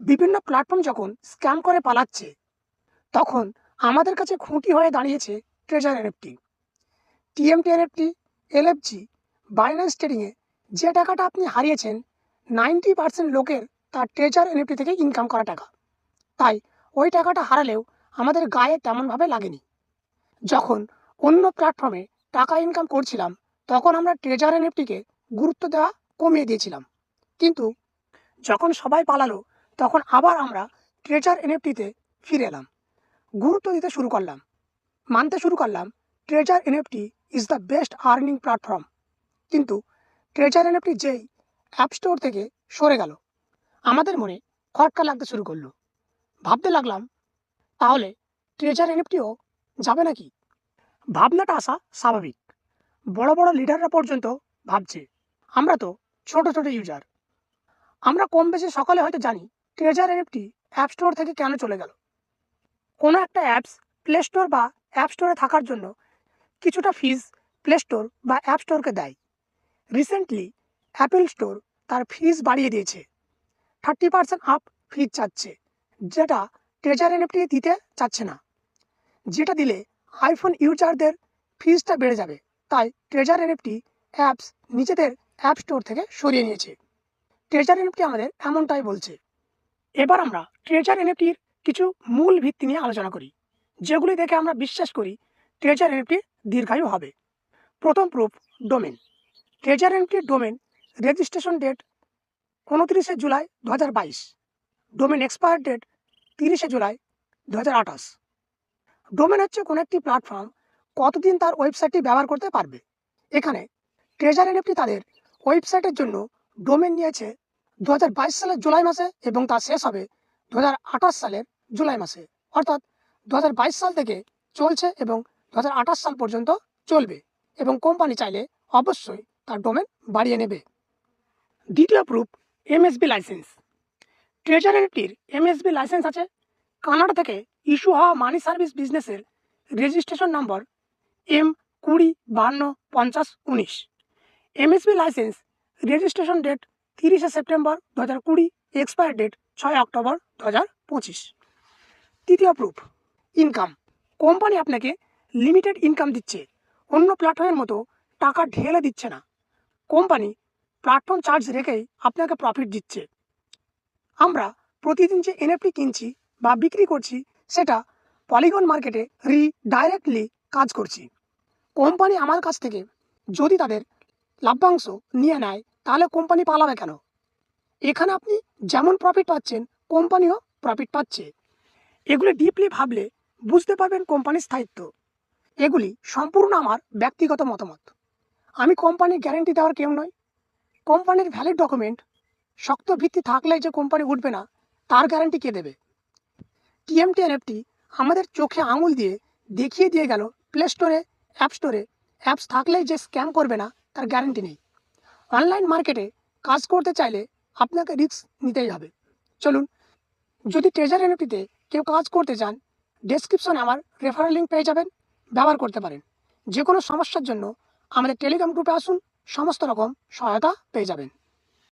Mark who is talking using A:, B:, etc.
A: বিভিন্ন প্ল্যাটফর্ম যখন স্ক্যাম করে পালাচ্ছে, তখন আমাদের কাছে খুঁটি হয়ে দাঁড়িয়েছে treasure NFT. TMT NFT, LFG, Binance ট্রেডিংয়ে যে টাকাটা আপনি হারিয়েছেন, 90% লোকের তার ট্রেজার এনএফটি থেকে ইনকাম করা টাকা। তাই ওই টাকাটা হারালেও আমাদের গায়ে তেমনভাবে লাগেনি। যখন অন্য প্ল্যাটফর্মে টাকা ইনকাম করছিলাম, তখন আমরা ট্রেজার এনএফটিকে গুরুত্ব দেওয়া কমিয়ে দিয়েছিলাম। কিন্তু যখন সবাই পালালো, তখন আবার আমরা ট্রেজার এনএফটিতে ফিরে এলাম, গুরুত্ব দিতে শুরু করলাম, মানতে শুরু করলাম treasure NFT is the best earning platform. কিন্তু ট্রেজার এনএফটি যেই অ্যাপ স্টোর থেকে সরে গেল, আমাদের মনে খটকা লাগতে শুরু করলো। ভাবতে লাগলাম, তাহলে ট্রেজার এনএফটিও যাবে নাকি? ভাবনাটা আসা স্বাভাবিক। বড় বড় লিডাররা পর্যন্ত ভাবছে, আমরা তো ছোট ছোট ইউজার। আমরা কম বেশি সকলে হয়তো জানি ট্রেজার এনএফটি অ্যাপ স্টোর থেকে কেন চলে গেল। কোনো একটা অ্যাপস প্লে স্টোর বা অ্যাপ স্টোরে থাকার জন্য কিছুটা ফিজ প্লে স্টোর বা অ্যাপ স্টোরকে দেয়। রিসেন্টলি অ্যাপেল স্টোর তার ফিজ বাড়িয়ে দিয়েছে, 30% আপ ফিজ চাচ্ছে, যেটা ট্রেজার এনএফটি দিতে চাচ্ছে না। যেটা দিলে আইফোন ইউজারদের ফিজটা বেড়ে যাবে, তাই ট্রেজার এনএফটি অ্যাপস নিজেদের অ্যাপ স্টোর থেকে সরিয়ে নিয়েছে। ট্রেজার এনএফটি আমাদের এমনটাই বলছে। এবার আমরা ট্রেজার এনএফটির কিছু মূল ভিত্তি নিয়ে আলোচনা করি, যেগুলি দেখে আমরা বিশ্বাস করি ট্রেজার এনএফটি দীর্ঘায়ু হবে। প্রথম প্রুফ, ডোমেন। ট্রেজার এনএফটির ডোমেন রেজিস্ট্রেশন ডেট 29শে জুলাই 2022, ডোমেন এক্সপায়ার ডেট 30শে জুলাই 2028। ডোমেন হচ্ছে কোনো একটি প্ল্যাটফর্ম কতদিন তার ওয়েবসাইটটি ব্যবহার করতে পারবে। এখানে ট্রেজার এনএফটি তাদের ওয়েবসাইটের জন্য ডোমেন নিয়েছে 2022 সালের জুলাই মাসে এবং তা শেষ হবে 2028 সালের জুলাই মাসে। অর্থাৎ 2022 সাল থেকে চলছে এবং 2028 সাল পর্যন্ত চলবে, এবং কোম্পানি চাইলে অবশ্যই তার ডোমেন বাড়িয়ে নেবে। দ্বিতীয় প্রুফ, এমএসবি লাইসেন্স। ট্রেজার এনএফটির এমএসবি লাইসেন্স আছে। কানাডা থেকে ইস্যু হওয়া মানি সার্ভিস বিজনেসের registration number M20525019। MSB licence registration date 30শে সেপ্টেম্বর 2020, এক্সপায়ার ডেট 6 অক্টোবর 2025। তৃতীয় প্রুফ, ইনকাম। কোম্পানি আপনাকে লিমিটেড ইনকাম দিচ্ছে, অন্য প্ল্যাটফর্মের মতো টাকা ঢেলে দিচ্ছে না। কোম্পানি প্ল্যাটফর্ম চার্জ রেখেই আপনাকে প্রফিট দিচ্ছে। আমরা প্রতিদিন যে এনএফটি কিনছি বা বিক্রি করছি, সেটা পলিগন মার্কেটে ডাইরেক্টলি কাজ করছি। কোম্পানি আমার কাছ থেকে যদি তাদের লাভ্যাংশ নিয়ে নেয়, তাহলে কোম্পানি পালাবে কেন? এখানে আপনি যেমন প্রফিট পাচ্ছেন, কোম্পানিও প্রফিট পাচ্ছে। এগুলি ডিপলি ভাবলে বুঝতে পারবেন কোম্পানির স্থায়িত্ব। এগুলি সম্পূর্ণ আমার ব্যক্তিগত মতামত। আমি কোম্পানির গ্যারেন্টি দেওয়ার কেউ নই। কোম্পানির ভ্যালিড ডকুমেন্ট, শক্ত ভিত্তি থাকলেই যে কোম্পানি উঠবে না, তার গ্যারান্টি কে দেবে? টিএমটি এনএফটি আমাদের চোখে আঙুল দিয়ে দেখিয়ে দিয়ে গেল, প্লে স্টোরে, অ্যাপ স্টোরে অ্যাপস থাকলেই যে স্ক্যাম করবে না, তার গ্যারান্টি নেই। অনলাইন মার্কেটে কাজ করতে চাইলে আপনাকে রিস্ক নিতেই হবে। চলুন, যদি ট্রেজার এনএফটিতে কেউ কাজ করতে চান, ডেসক্রিপশনে আমার রেফারেল লিঙ্ক পেয়ে যাবেন, ব্যবহার করতে পারেন। যে কোনো সমস্যার জন্য আমাদের টেলিগ্রাম গ্রুপে আসুন, সমস্ত রকম সহায়তা পেয়ে যাবেন।